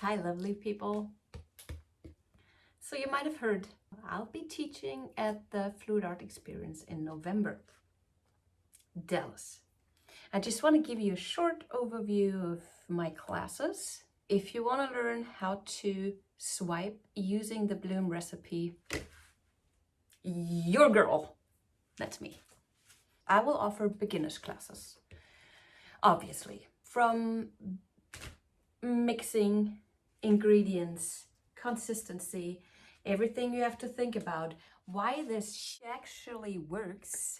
Hi, lovely people. So you might have heard I'll be teaching at the fluidart experience in November, Dallas. I just want to give you a short overview of my classes. If you want to learn how to swipe using the bloom recipe, your girl, that's me. I will offer beginners classes, obviously, from mixing ingredients, consistency, everything you have to think about, why this actually works.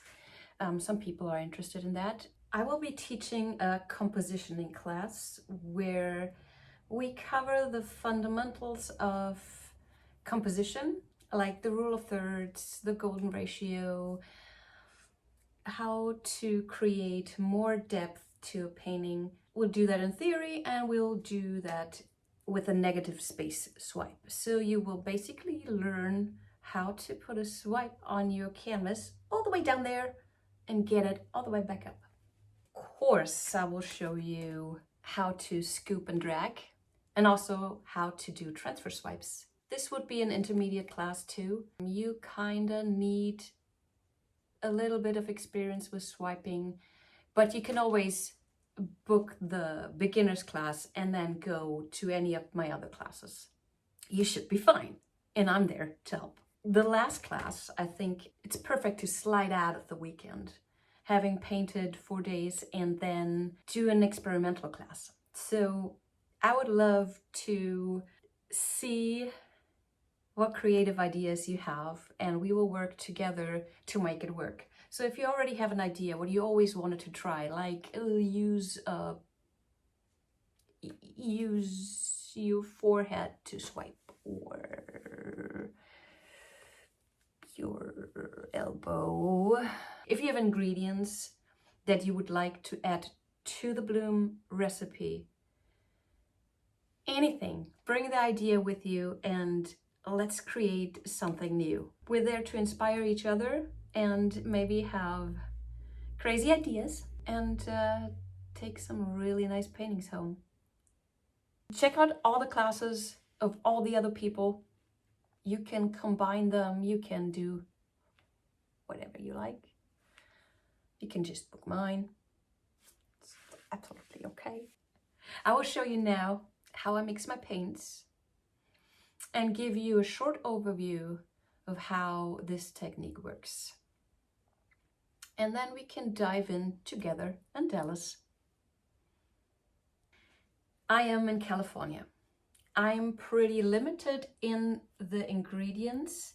Some people are interested in that. I will be teaching a compositioning class where we cover the fundamentals of composition, like the rule of thirds, the golden ratio, how to create more depth to a painting. We'll do that in theory, and we'll do that with a negative space swipe. So you will basically learn how to put a swipe on your canvas all the way down there and get it all the way back up. Of course, I will show you how to scoop and drag, and also how to do transfer swipes. This would be an intermediate class too. You kinda need a little bit of experience with swiping, but you can always book the beginners class and then go to any of my other classes. You should be fine, and I'm there to help. The last class, I think it's perfect to slide out of the weekend, having painted 4 days, and then do an experimental class. So I would love to see what creative ideas you have, and we will work together to make it work. So if you already have an idea, what you always wanted to try, like use your forehead to swipe, or your elbow. If you have ingredients that you would like to add to the bloom recipe, anything, bring the idea with you and let's create something new. We're there to inspire each other and maybe have crazy ideas and take some really nice paintings home. Check out all the classes of all the other people. You can combine them, you can do whatever you like. You can just book mine. It's absolutely okay. I will show you now how I mix my paints and give you a short overview of how this technique works. And then we can dive in together in Dallas. I am in California. I'm pretty limited in the ingredients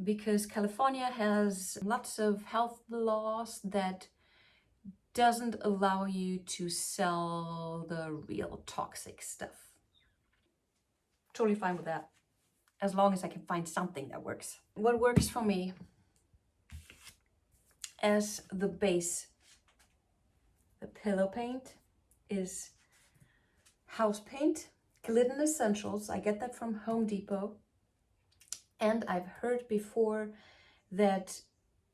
because California has lots of health laws that doesn't allow you to sell the real toxic stuff. Totally fine with that, as long as I can find something that works. What works for me as the base, the pillow paint, is house paint, Glidden Essentials. I get that from Home Depot. And I've heard before that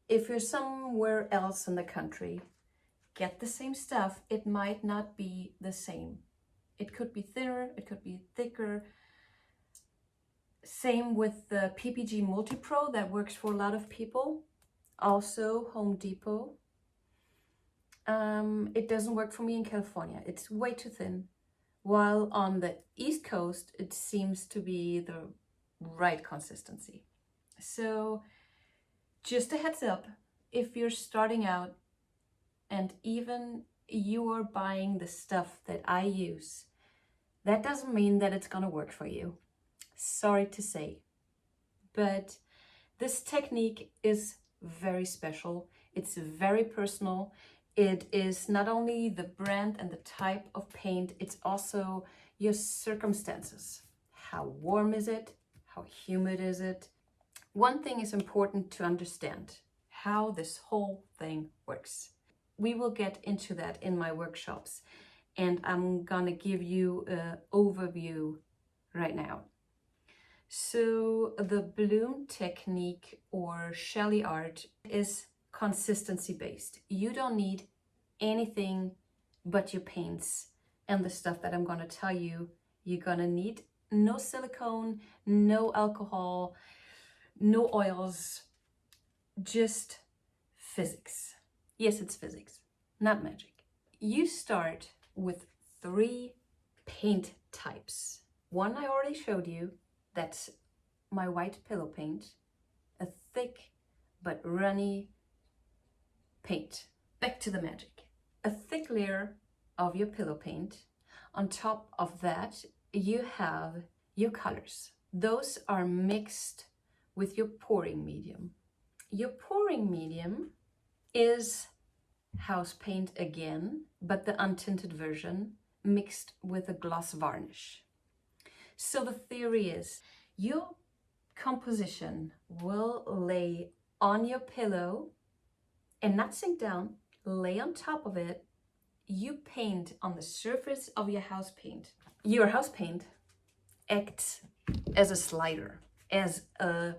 if you're somewhere else in the country, get the same stuff, it might not be the same. It could be thinner, it could be thicker. Same with the PPG Multi-Pro, that works for a lot of people. Also Home Depot. It doesn't work for me in California. It's way too thin. While on the East Coast, it seems to be the right consistency. So just a heads up, if you're starting out and even you are buying the stuff that I use, that doesn't mean that it's gonna work for you. Sorry to say, but this technique is very special. It's very personal. It is not only the brand and the type of paint, it's also your circumstances. How warm is it? How humid is it? One thing is important to understand, how this whole thing works. We will get into that in my workshops, and I'm gonna give you an overview right now. So the bloom technique, or sheleeart, is consistency based. You don't need anything but your paints and the stuff that I'm going to tell you you're gonna need no silicone, no alcohol, no oils, just physics. Yes, it's physics, not magic. You start with 3 paint types. One I already showed you, that's my white pillow paint, a thick but runny paint. Back to the magic. A thick layer of your pillow paint. On top of that, you have your colors. Those are mixed with your pouring medium. Your pouring medium is house paint again, but the untinted version mixed with a gloss varnish. So the theory is your composition will lay on your pillow and not sink down, lay on top of it. You paint on the surface of your house paint. Your house paint acts as a slider, as a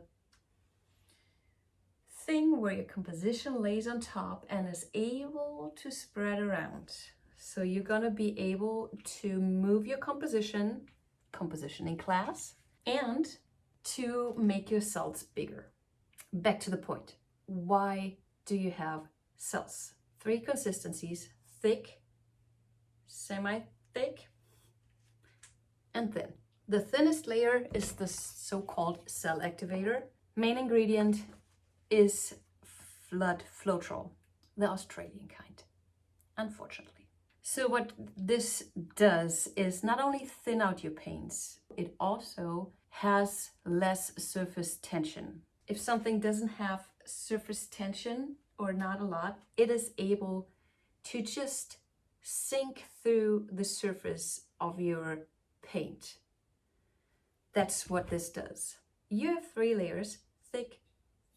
thing where your composition lays on top and is able to spread around. So you're gonna be able to move your composition in class, and to make your cells bigger. Back to the point. Why do you have cells? 3 consistencies: thick, semi-thick, and thin. The thinnest layer is the so-called cell activator. Main ingredient is floetrol, the Australian kind, unfortunately. So what this does is not only thin out your paints, it also has less surface tension. If something doesn't have surface tension, or not a lot, it is able to just sink through the surface of your paint. That's what this does. You have 3 layers: thick,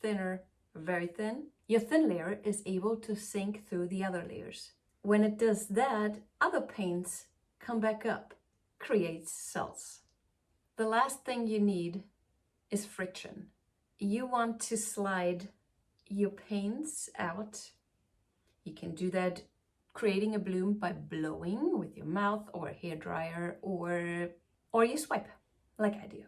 thinner, very thin. Your thin layer is able to sink through the other layers. When it does that, other paints come back up, creates cells. The last thing you need is friction. You want to slide your paints out. You can do that creating a bloom by blowing with your mouth or a hairdryer, or you swipe like I do.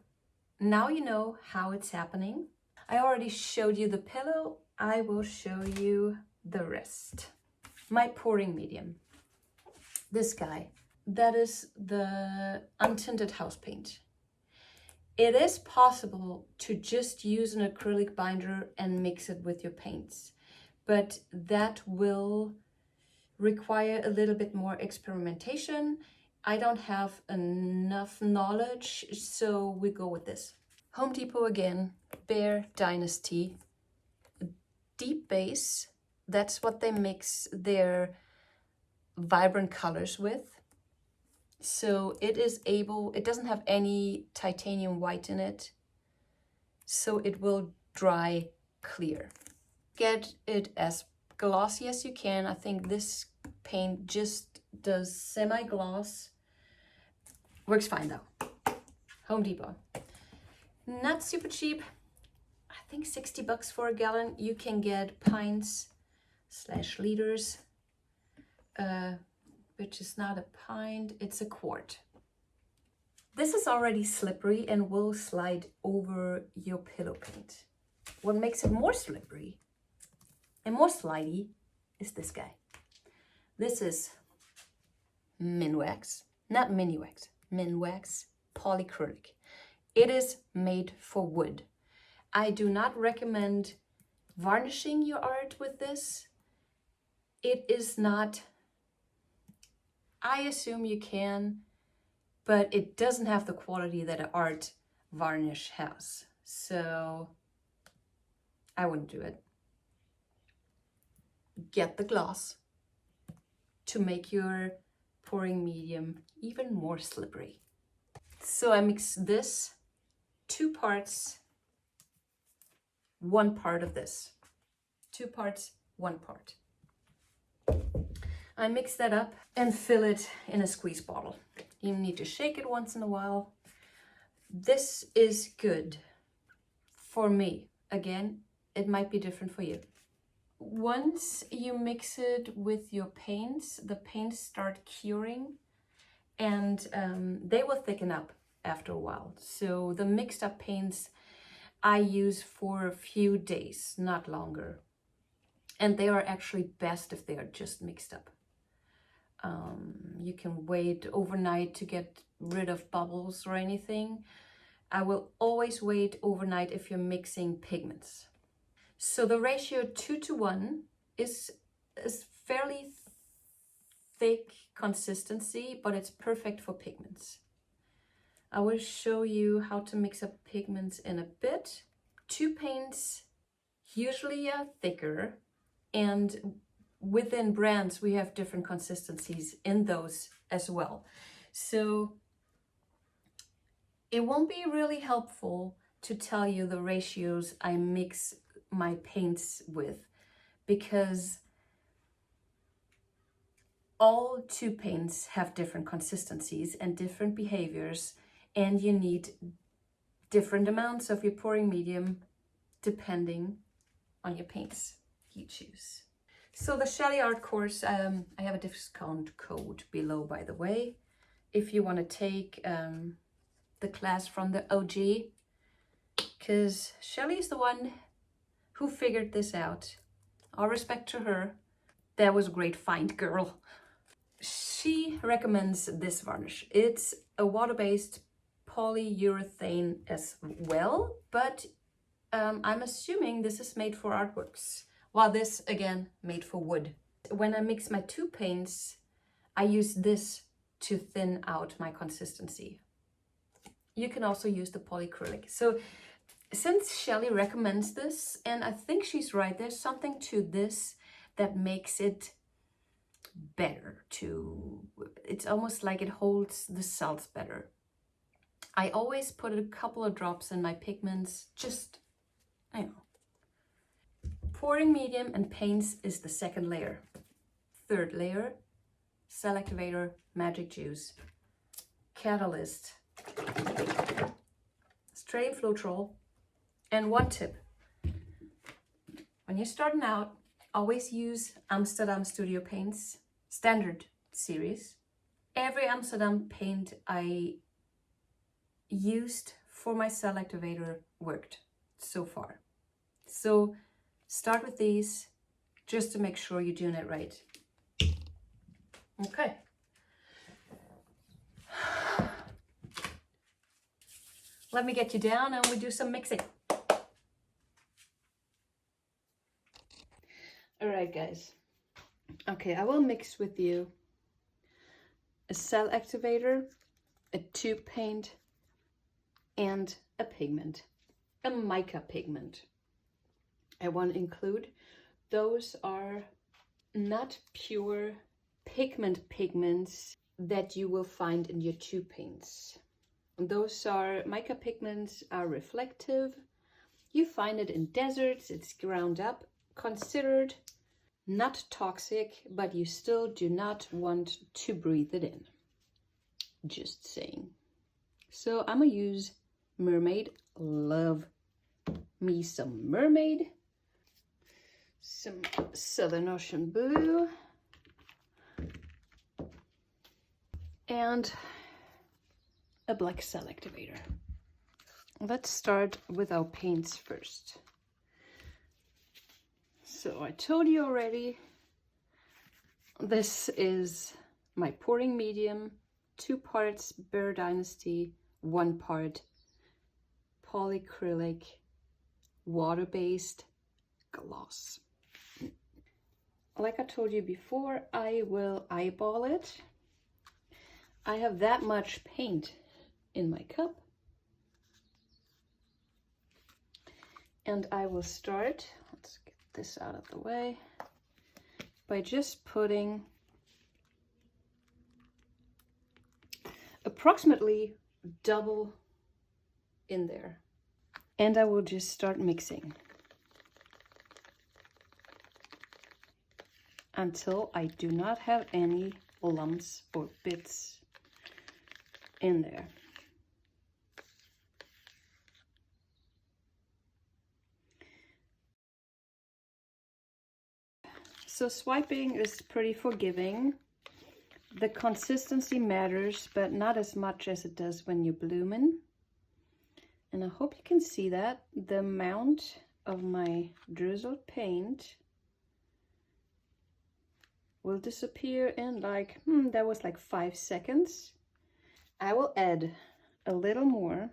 Now you know how it's happening. I already showed you the pillow. I will show you the rest. My pouring medium. This guy, that is the untinted house paint. It is possible to just use an acrylic binder and mix it with your paints, but that will require a little bit more experimentation. I don't have enough knowledge, so we go with this. Home Depot again, Behr Dynasty, deep base. That's what they mix their vibrant colors with. So it doesn't have any titanium white in it, so it will dry clear. Get it as glossy as you can. I think this paint just does semi-gloss. Works fine though. Home Depot. Not super cheap. I think 60 bucks for a gallon. You can get pints/liters, which is not a pint, it's a quart. This is already slippery and will slide over your pillow paint. What makes it more slippery and more slidey is this guy. This is minwax, not mini-wax, minwax polycrylic. It is made for wood. I do not recommend varnishing your art with this. It is not, I assume you can, but it doesn't have the quality that an art varnish has. So I wouldn't do it. Get the gloss to make your pouring medium even more slippery. So I mix this 2 parts, 1 part of this. 2 parts, 1 part. I mix that up and fill it in a squeeze bottle. You need to shake it once in a while. This is good for me. Again, it might be different for you. Once you mix it with your paints, the paints start curing and they will thicken up after a while. So the mixed up paints I use for a few days, not longer. And they are actually best if they are just mixed up. You can wait overnight to get rid of bubbles or anything. I will always wait overnight if you're mixing pigments. So the ratio 2:1 is fairly thick consistency, but it's perfect for pigments. I will show you how to mix up pigments in a bit. 2 paints usually are thicker, and within brands we have different consistencies in those as well. So it won't be really helpful to tell you the ratios I mix my paints with, because all 2 paints have different consistencies and different behaviors, and you need different amounts of your pouring medium depending on your paints you choose. So the sheleeart course, I have a discount code below, by the way, if you want to take the class from the OG, because Shelly is the one who figured this out. All respect to her. That was a great find, girl. She recommends this varnish. It's a water-based polyurethane as well, but I'm assuming this is made for artworks, while this, again, made for wood. When I mix my 2 paints, I use this to thin out my consistency. You can also use the polycrylic. So since Shelly recommends this, and I think she's right, there's something to this that makes it better. It's almost like it holds the salts better. I always put a couple of drops in my pigments, just, I know. Pouring medium and paints is the 2nd layer. 3rd layer, cell activator, magic juice, catalyst, stray floetrol, and 1 tip. When you're starting out, always use Amsterdam Studio paints, standard series. Every Amsterdam paint I used for my cell activator worked so far. So start with these just to make sure you're doing it right. Okay. Let me get you down and we do some mixing. All right, guys. Okay, I will mix with you a cell activator, a tube paint, and a pigment, a mica pigment. I want to include, those are not pure pigments that you will find in your tube paints. Those are, mica pigments are reflective. You find it in deserts, it's ground up, considered not toxic, but you still do not want to breathe it in. Just saying. So I'm gonna use Mermaid. Love me some Mermaid. Some Southern Ocean Blue. And a black cell activator. Let's start with our paints first. So I told you already, this is my pouring medium, 2 parts Behr Dynasty, 1 part polycrylic water-based gloss. Like I told you before, I will eyeball it. I have that much paint in my cup. And I will start, let's get this out of the way, by just putting approximately double in there. And I will just start mixing until I do not have any lumps or bits in there. So swiping is pretty forgiving, The consistency matters, but not as much as it does when you're blooming. And I hope you can see that. The amount of my drizzled paint will disappear in like, that was like 5 seconds. I will add a little more.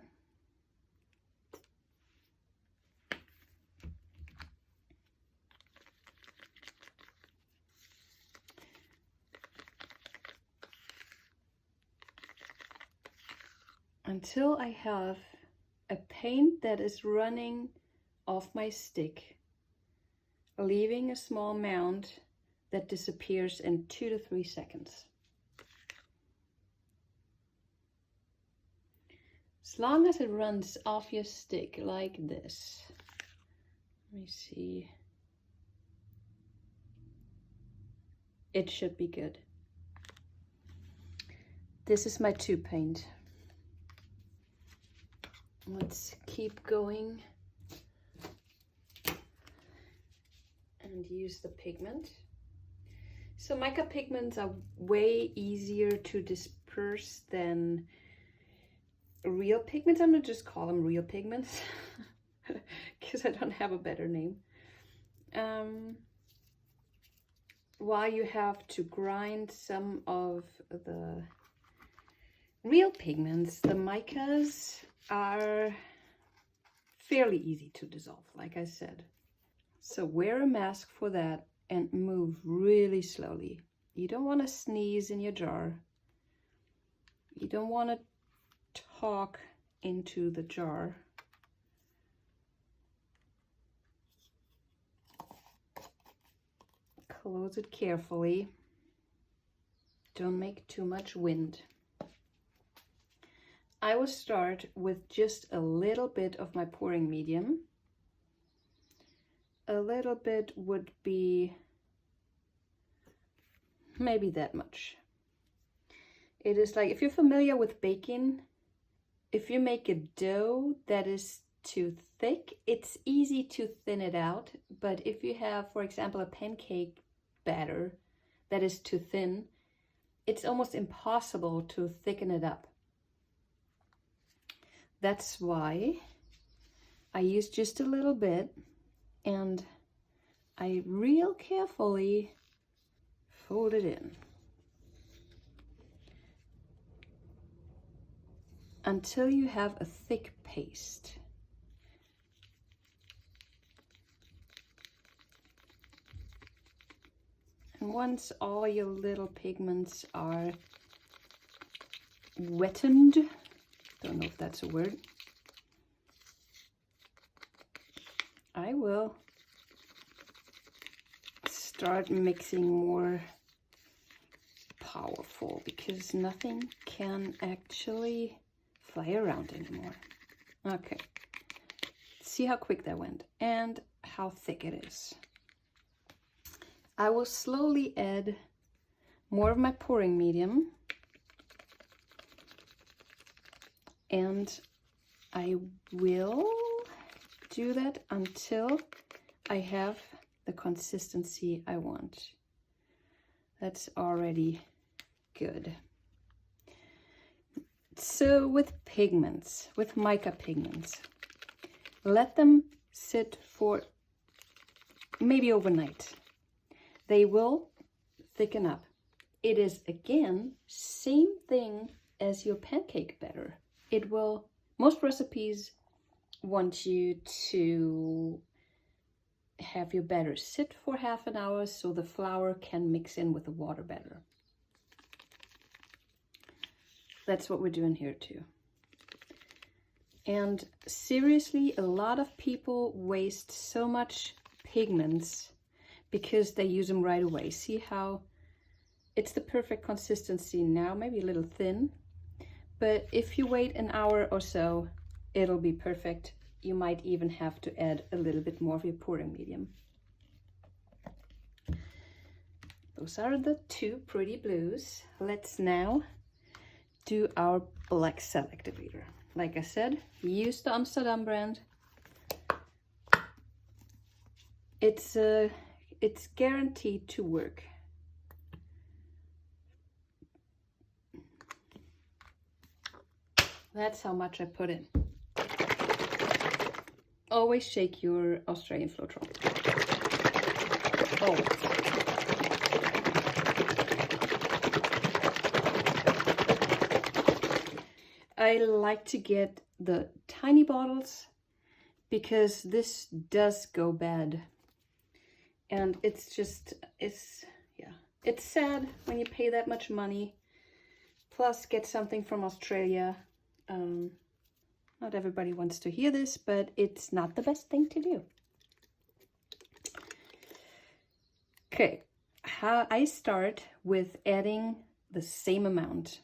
Until I have a paint that is running off my stick, leaving a small mound that disappears in 2 to 3 seconds. As long as it runs off your stick like this. Let me see. It should be good. This is my tube paint. Let's keep going and use the pigment. So mica pigments are way easier to disperse than real pigments. I'm gonna just call them real pigments because I don't have a better name. While you have to grind some of the real pigments, the micas are fairly easy to dissolve, like I said. So wear a mask for that and move really slowly. You don't want to sneeze in your jar. You don't want to talk into the jar. Close it carefully. Don't make too much wind. I will start with just a little bit of my pouring medium. A little bit would be maybe that much. It is like, if you're familiar with baking, if you make a dough that is too thick, it's easy to thin it out. But if you have, for example, a pancake batter that is too thin, it's almost impossible to thicken it up. That's why I use just a little bit, and I real carefully fold it in until you have a thick paste. And once all your little pigments are wetted, don't know if that's a word, I will start mixing more powerful, because nothing can actually fly around anymore. Okay, see how quick that went and how thick it is. I will slowly add more of my pouring medium, and I will do that until I have the consistency I want. That's already good. So with pigments, with mica pigments, let them sit for maybe overnight. They will thicken up. It is, again, same thing as your pancake batter. It will, most recipes want you to have your batter sit for half an hour so the flour can mix in with the water better. That's what we're doing here too. And seriously, a lot of people waste so much pigments because they use them right away. See how it's the perfect consistency now, maybe a little thin, but if you wait an hour or so, it'll be perfect. You might even have to add a little bit more of your pouring medium. Those are the two pretty blues. Let's now do our black cell activator. Like I said, use the Amsterdam brand. It's guaranteed to work. That's how much I put in. Always shake your Australian Floetrol. Always. I like to get the tiny bottles because this does go bad. And it's sad when you pay that much money. Plus get something from Australia. Not everybody wants to hear this, but it's not the best thing to do. Okay, how I start with adding the same amount.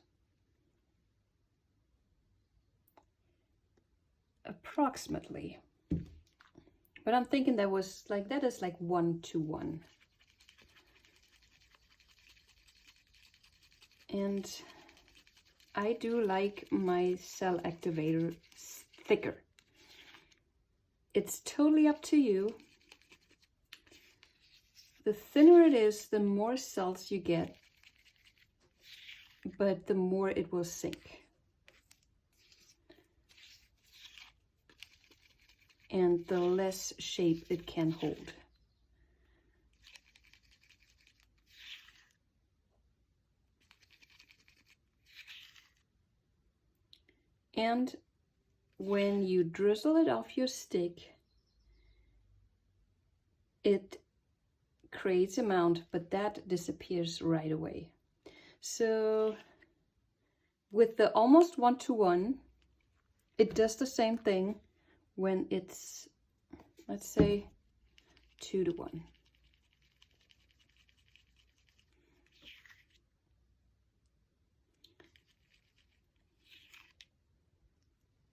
Approximately. But I'm thinking that is like 1:1. And I do like my cell activator thicker. It's totally up to you. The thinner it is, the more cells you get, but the more it will sink. And the less shape it can hold. And when you drizzle it off your stick, it creates a mound, but that disappears right away. So with the almost 1:1, it does the same thing when it's, let's say, 2:1.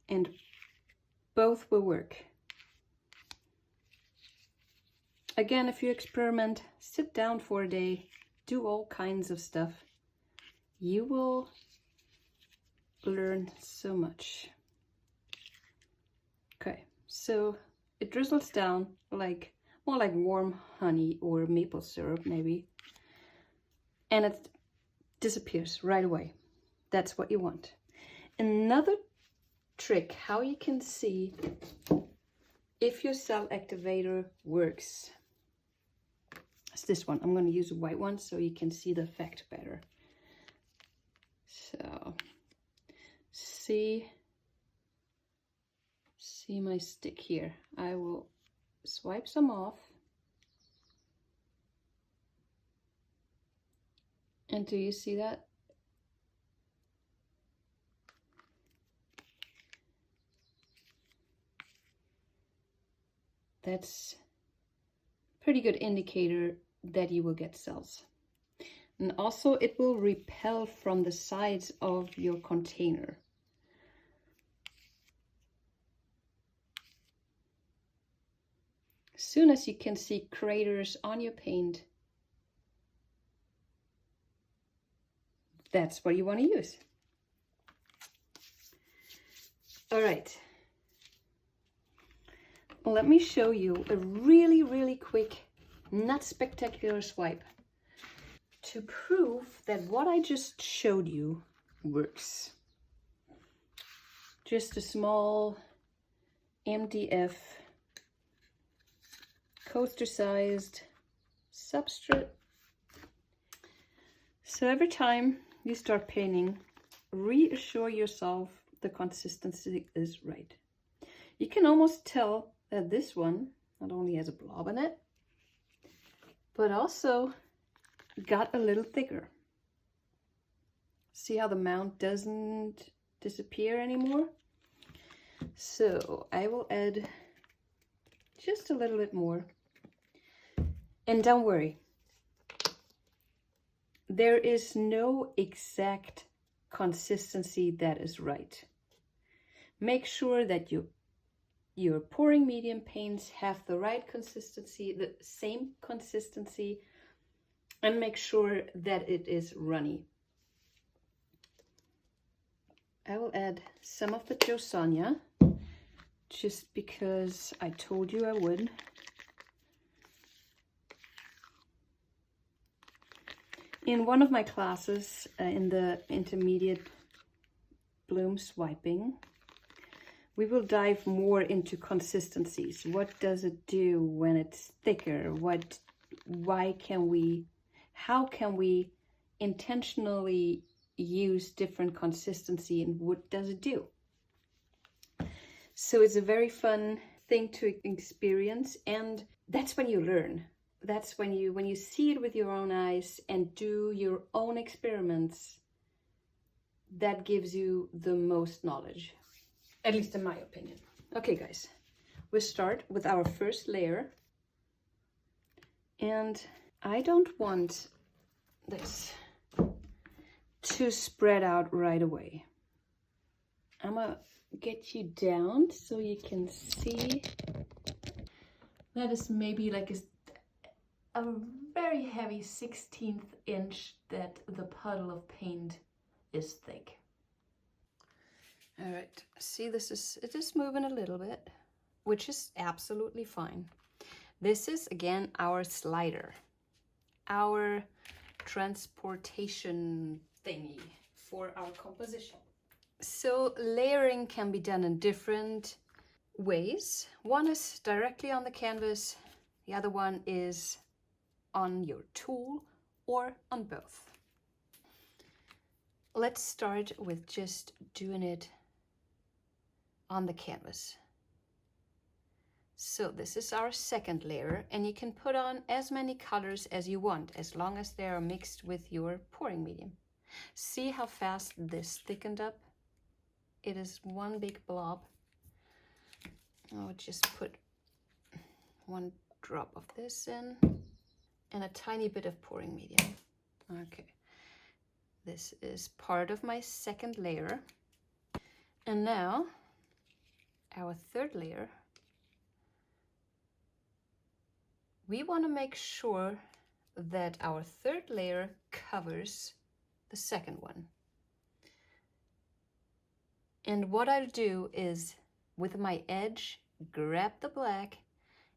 And both will work. Again, if you experiment, sit down for a day, do all kinds of stuff. You will learn so much. Okay, so it drizzles down like more like warm honey or maple syrup maybe. And it disappears right away. That's what you want. Another trick how you can see if your cell activator works is this one. I'm going to use a white one so you can see the effect better. So see my stick here. I will swipe some off. And do you see that? That's a pretty good indicator that you will get cells. And also it will repel from the sides of your container. As soon as you can see craters on your paint, that's what you want to use. All right. Let me show you a really quick, not spectacular swipe to prove that what I just showed you works. Just a small MDF coaster-sized substrate. So every time you start painting, reassure yourself the consistency is right. You can almost tell that this one not only has a blob in it, but also got a little thicker. See how the mound doesn't disappear anymore? So I will add just a little bit more. And don't worry, there is no exact consistency that is right. Make sure that your pouring medium paints have the right consistency, the same consistency, and make sure that it is runny. I will add some of the JoSonja, just because I told you I would. In one of my classes, in the intermediate bloom swiping. We will dive more into consistencies. What does it do when it's thicker? How can we intentionally use different consistency, and what does it do? So it's a very fun thing to experience, and that's when you learn. That's when you see it with your own eyes and do your own experiments, that gives you the most knowledge, at least in my opinion. Okay guys, we start with our first layer, and I don't want this to spread out right away. I'm gonna get you down so you can see. That is maybe like a very heavy 1/16 inch that the puddle of paint is thick. All right, see, it is moving a little bit, which is absolutely fine. This is again our slider, our transportation thingy for our composition. So layering can be done in different ways. One is directly on the canvas, the other one is on your tool, or on both. Let's start with just doing it on the canvas. So this is our second layer, and you can put on as many colors as you want, as long as they are mixed with your pouring medium. See how fast this thickened up? It is one big blob. I'll just put one drop of this in and a tiny bit of pouring medium. Okay, this is part of my second layer. And now our third layer. We want to make sure that our third layer covers the second one. And what I'll do is, with my edge, grab the black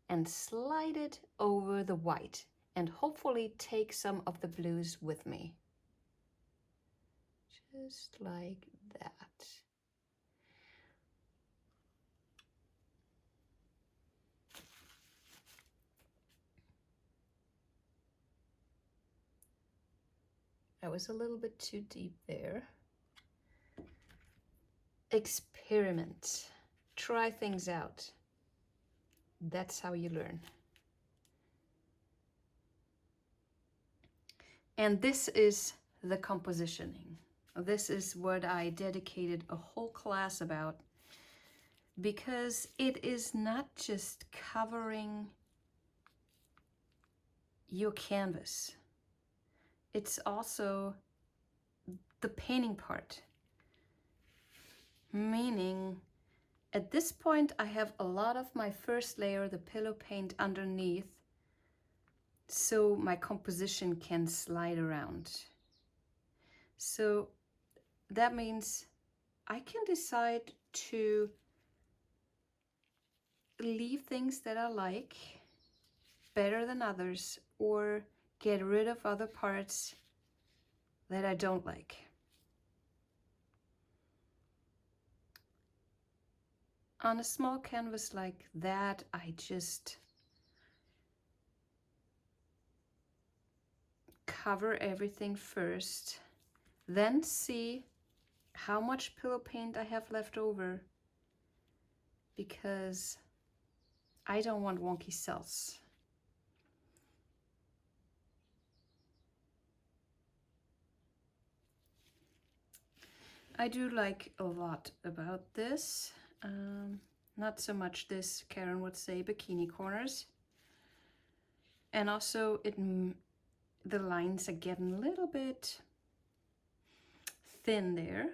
and slide it over the white, and hopefully take some of the blues with me. Just like that. I was a little bit too deep there. Experiment. Try things out. That's how you learn. And this is the compositioning. This is what I dedicated a whole class about, because it is not just covering your canvas. It's also the painting part. Meaning, at this point, I have a lot of my first layer, the pillow paint, underneath, so my composition can slide around. So that means I can decide to leave things that I like better than others, or get rid of other parts that I don't like. On a small canvas like that, I just cover everything first, then see how much pillow paint I have left over, because I don't want wonky cells. I do like a lot about this. Not so much this, Karen would say, bikini corners. And also the lines are getting a little bit thin there.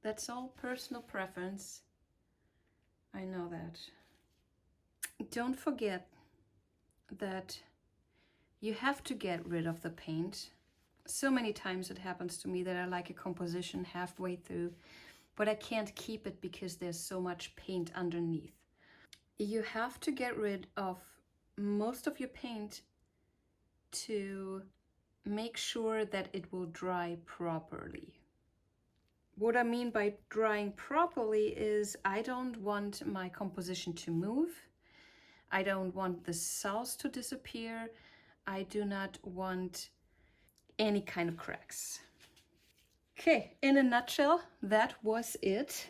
That's all personal preference. I know that. Don't forget that you have to get rid of the paint. So many times it happens to me that I like a composition halfway through, but I can't keep it because there's so much paint underneath. You have to get rid of most of your paint to make sure that it will dry properly. What I mean by drying properly is I don't want my composition to move. I don't want the cells to disappear. I do not want any kind of cracks. Okay, in a nutshell, that was it.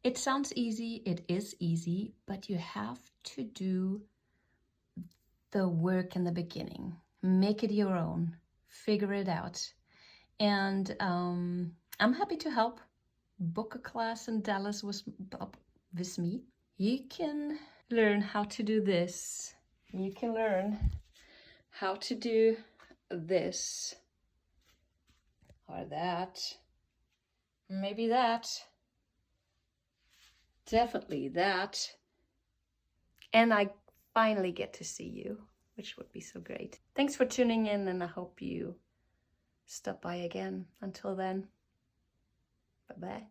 It sounds easy, it is easy, but you have to do the work in the beginning. Make it your own, figure it out. And I'm happy to help. Book a class in Dallas with me. You can learn how to do this. You can learn how to do this or that. Maybe that. Definitely that. And I finally get to see you, which would be so great. Thanks for tuning in, and I hope you stop by again. Until then, bye-bye.